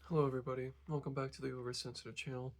Hello everybody, welcome back to the Oversensitive channel.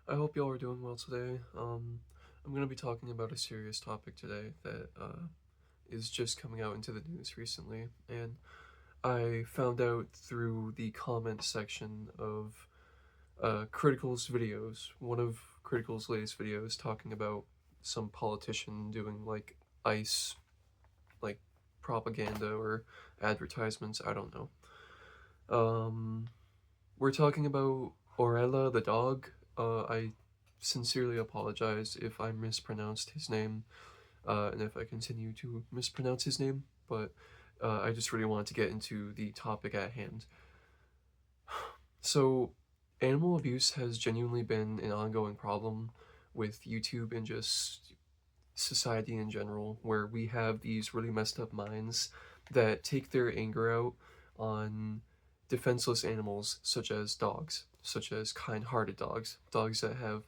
I hope y'all are doing well today. I'm going to be talking about a serious topic today that is just coming out into the news recently, and I found out through the comment section of Critical's videos, one of Critical's latest videos talking about some politician doing like ICE, like propaganda or advertisements, I don't know. Um, We're talking about Orella the dog. I sincerely apologize if I mispronounced his name, and if I continue to mispronounce his name, but I just really wanted to get into the topic at hand. So, animal abuse has genuinely been an ongoing problem with YouTube and just society in general, where we have these really messed up minds that take their anger out on defenseless animals such as dogs, such as kind-hearted dogs, dogs that have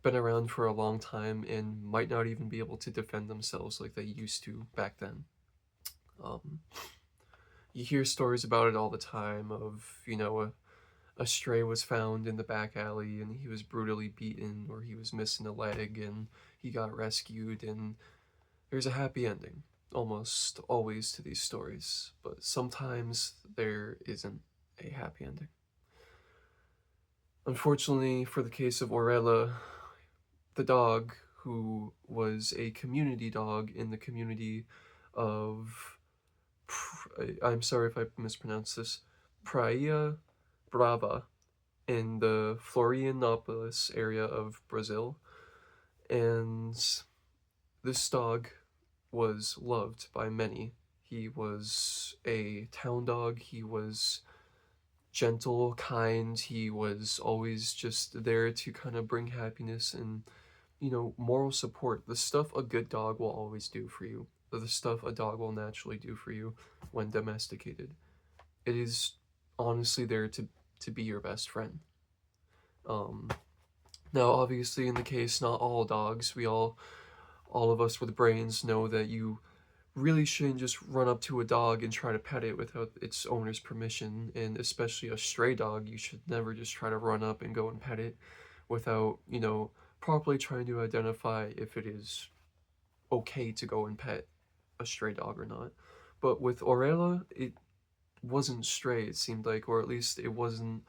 been around for a long time and might not even be able to defend themselves like they used to back then. Um, you hear stories about it all the time of, a stray was found in the back alley and he was brutally beaten, or he was missing a leg and he got rescued, and there's a happy ending, almost always, to these stories, but sometimes there isn't a happy ending. Unfortunately, for the case of Orella, the dog, who was a community dog in the community of, I'm sorry if I mispronounce this, Praia Brava, in the Florianopolis area of Brazil, and this dog was loved by many. He was a town dog. He was gentle, kind. He was always just there to kind of bring happiness and, moral support. The stuff a good dog will always do for you. The stuff a dog will naturally do for you when domesticated. It is honestly there to be your best friend. Um, Now, obviously, in the case, not all dogs, all of us with brains know that you really shouldn't just run up to a dog and try to pet it without its owner's permission, and especially a stray dog, you should never just try to run up and go and pet it without, properly trying to identify if it is okay to go and pet a stray dog or not. But with Orella, it wasn't stray, it seemed like, or at least it wasn't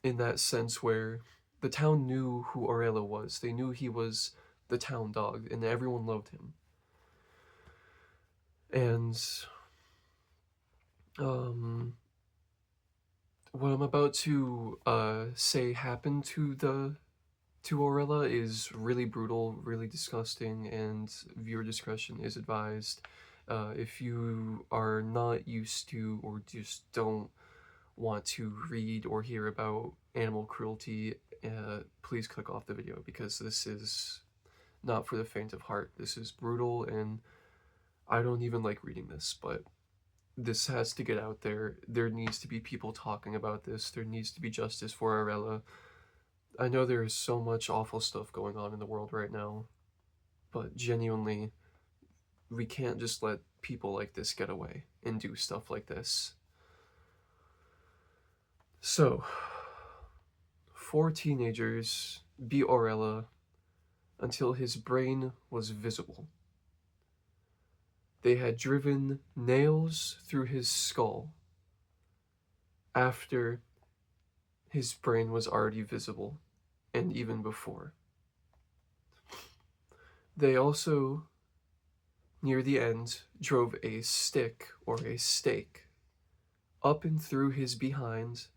in that sense where the town knew who Orella was. They knew he was the town dog, and everyone loved him. And um, what I'm about to say happened to Orella is really brutal, really disgusting, and viewer discretion is advised. If you are not used to or just don't want to read or hear about animal cruelty, please click off the video, because this is not for the faint of heart. This is brutal, and I don't even like reading this, but this has to get out there. There needs to be people talking about this. There needs to be justice for Arella. I know there is so much awful stuff going on in the world right now, but genuinely, we can't just let people like this get away and do stuff like this. So, four teenagers beat Orella until his brain was visible. They had driven nails through his skull after his brain was already visible, and even before. They also, near the end, drove a stick or a stake up and through his behind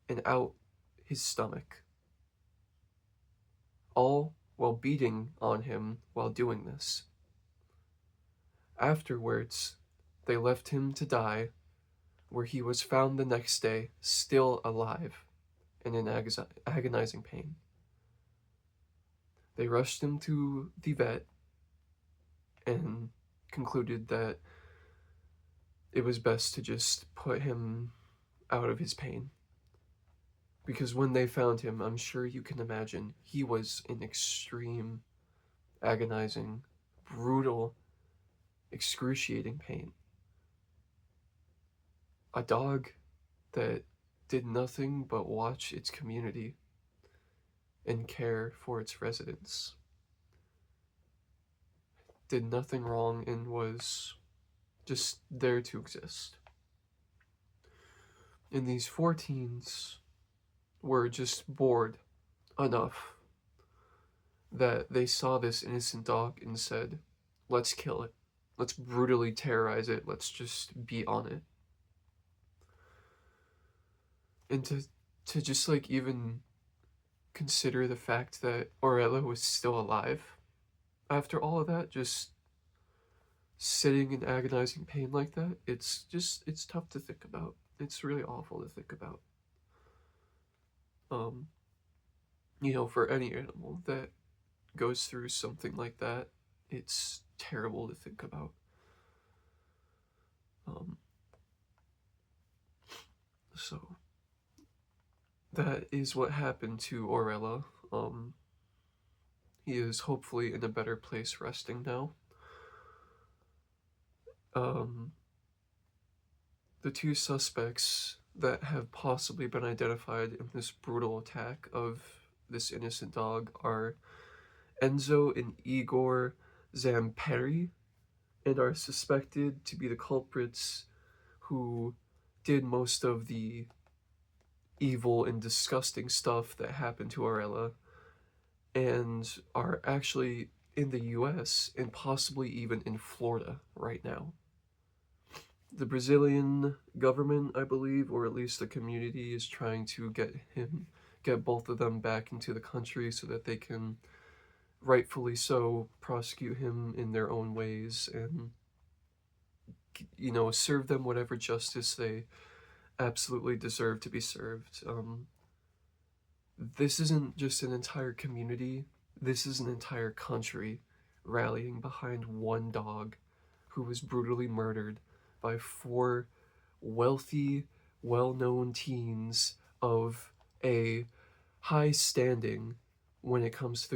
and out his stomach, all while beating on him while doing this. Afterwards, they left him to die, where he was found the next day, still alive and in agonizing pain. They rushed him to the vet and concluded that it was best to just put him out of his pain. Because when they found him, I'm sure you can imagine, he was in extreme, agonizing, brutal, excruciating pain. A dog that did nothing but watch its community and care for its residents, did nothing wrong, and was just there to exist. And these 4 teens were just bored enough that they saw this innocent dog and said, let's kill it. Let's brutally terrorize it. Let's just be on it. And to just like even consider the fact that Orelha was still alive after all of that, just sitting in agonizing pain like that, it's tough to think about. It's really awful to think about. For any animal that goes through something like that, it's terrible to think about. So that is what happened to Orelha. He is hopefully in a better place resting now. The 2 suspects that have possibly been identified in this brutal attack of this innocent dog are Enzo and Igor Zamperi, and are suspected to be the culprits who did most of the evil and disgusting stuff that happened to Orelha, and are actually in the US and possibly even in Florida right now. The Brazilian government, I believe, or at least the community, is trying to get both of them back into the country so that they can, rightfully so, prosecute him in their own ways and, serve them whatever justice they absolutely deserve to be served. This isn't just an entire community, this is an entire country rallying behind one dog who was brutally murdered by 4 wealthy, well-known teens of a high standing when it comes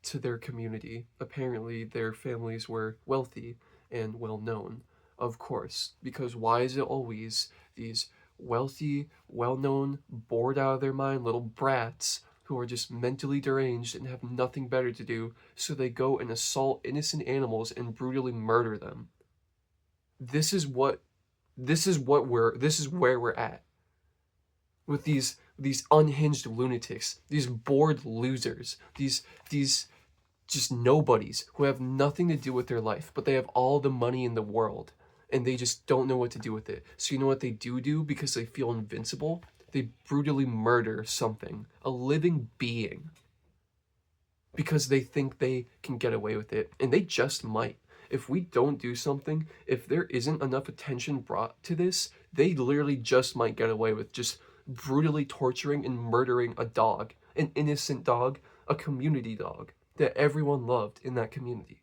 to their community. Apparently, their families were wealthy and well-known, of course, because why is it always these wealthy, well-known, bored out of their mind little brats who are just mentally deranged and have nothing better to do, so they go and assault innocent animals and brutally murder them? This is where we're at with these unhinged lunatics, these bored losers, these just nobodies who have nothing to do with their life, but they have all the money in the world and they just don't know what to do with it. So you know what they do because they feel invincible? They brutally murder something, a living being, because they think they can get away with it, and they just might. If we don't do something, if there isn't enough attention brought to this, they literally just might get away with just brutally torturing and murdering a dog, an innocent dog, a community dog that everyone loved in that community.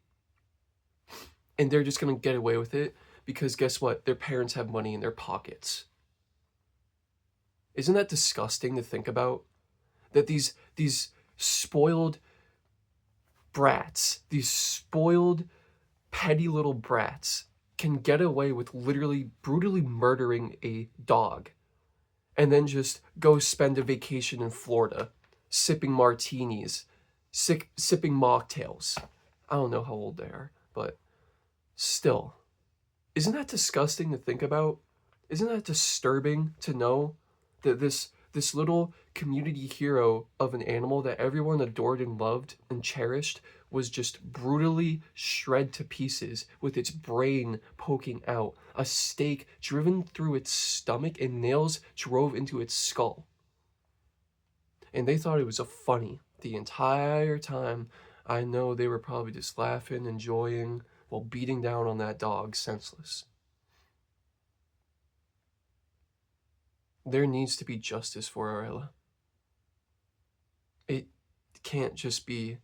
And they're just gonna get away with it because guess what? Their parents have money in their pockets. Isn't that disgusting to think about? That these spoiled brats, these spoiled, petty little brats can get away with literally brutally murdering a dog and then just go spend a vacation in Florida, sipping martinis, sipping mocktails. I don't know how old they are, but still. Isn't that disgusting to think about? Isn't that disturbing to know that this little community hero of an animal that everyone adored and loved and cherished was just brutally shred to pieces with its brain poking out, a stake driven through its stomach, and nails drove into its skull? And they thought it was a funny the entire time. I know they were probably just laughing, enjoying, while beating down on that dog senseless. There needs to be justice for Orelha. It can't just be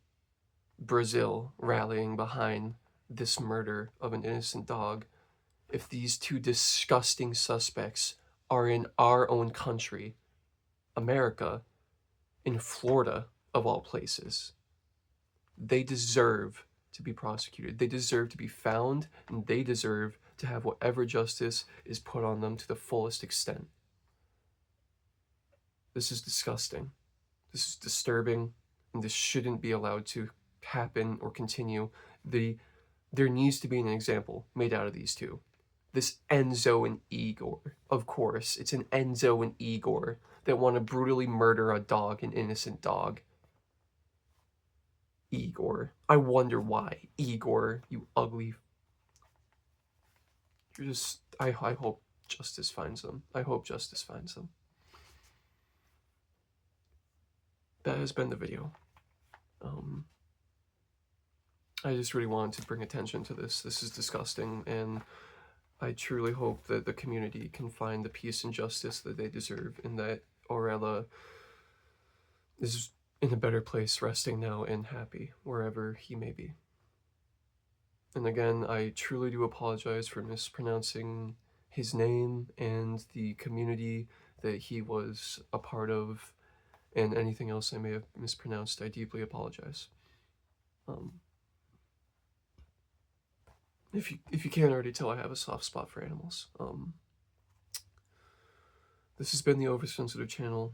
Brazil rallying behind this murder of an innocent dog if these 2 disgusting suspects are in our own country, America, in Florida, of all places. They deserve to be prosecuted. They deserve to be found, and they deserve to have whatever justice is put on them to the fullest extent. This is disgusting. This is disturbing, and this shouldn't be allowed to happen or continue. There needs to be an example made out of these two. This Enzo and Igor, of course, it's an Enzo and Igor that want to brutally murder a dog, an innocent dog. Igor. I wonder why. Igor, you ugly. You're just. I hope justice finds them. I hope justice finds them. That has been the video. I just really wanted to bring attention to this. This is disgusting, and I truly hope that the community can find the peace and justice that they deserve, and that Orelha is in a better place, resting now and happy, wherever he may be. And again, I truly do apologize for mispronouncing his name and the community that he was a part of, and anything else I may have mispronounced. I deeply apologize. If you can't already tell, I have a soft spot for animals. This has been the Oversensitive channel.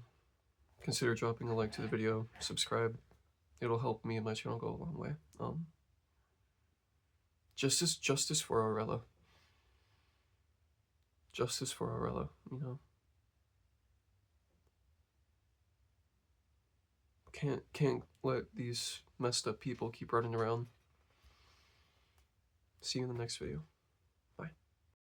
Consider dropping a like to the video, subscribe. It'll help me and my channel go a long way. Justice for Orelha. Justice for Orelha, you know. Can't let these messed up people keep running around. See you in the next video.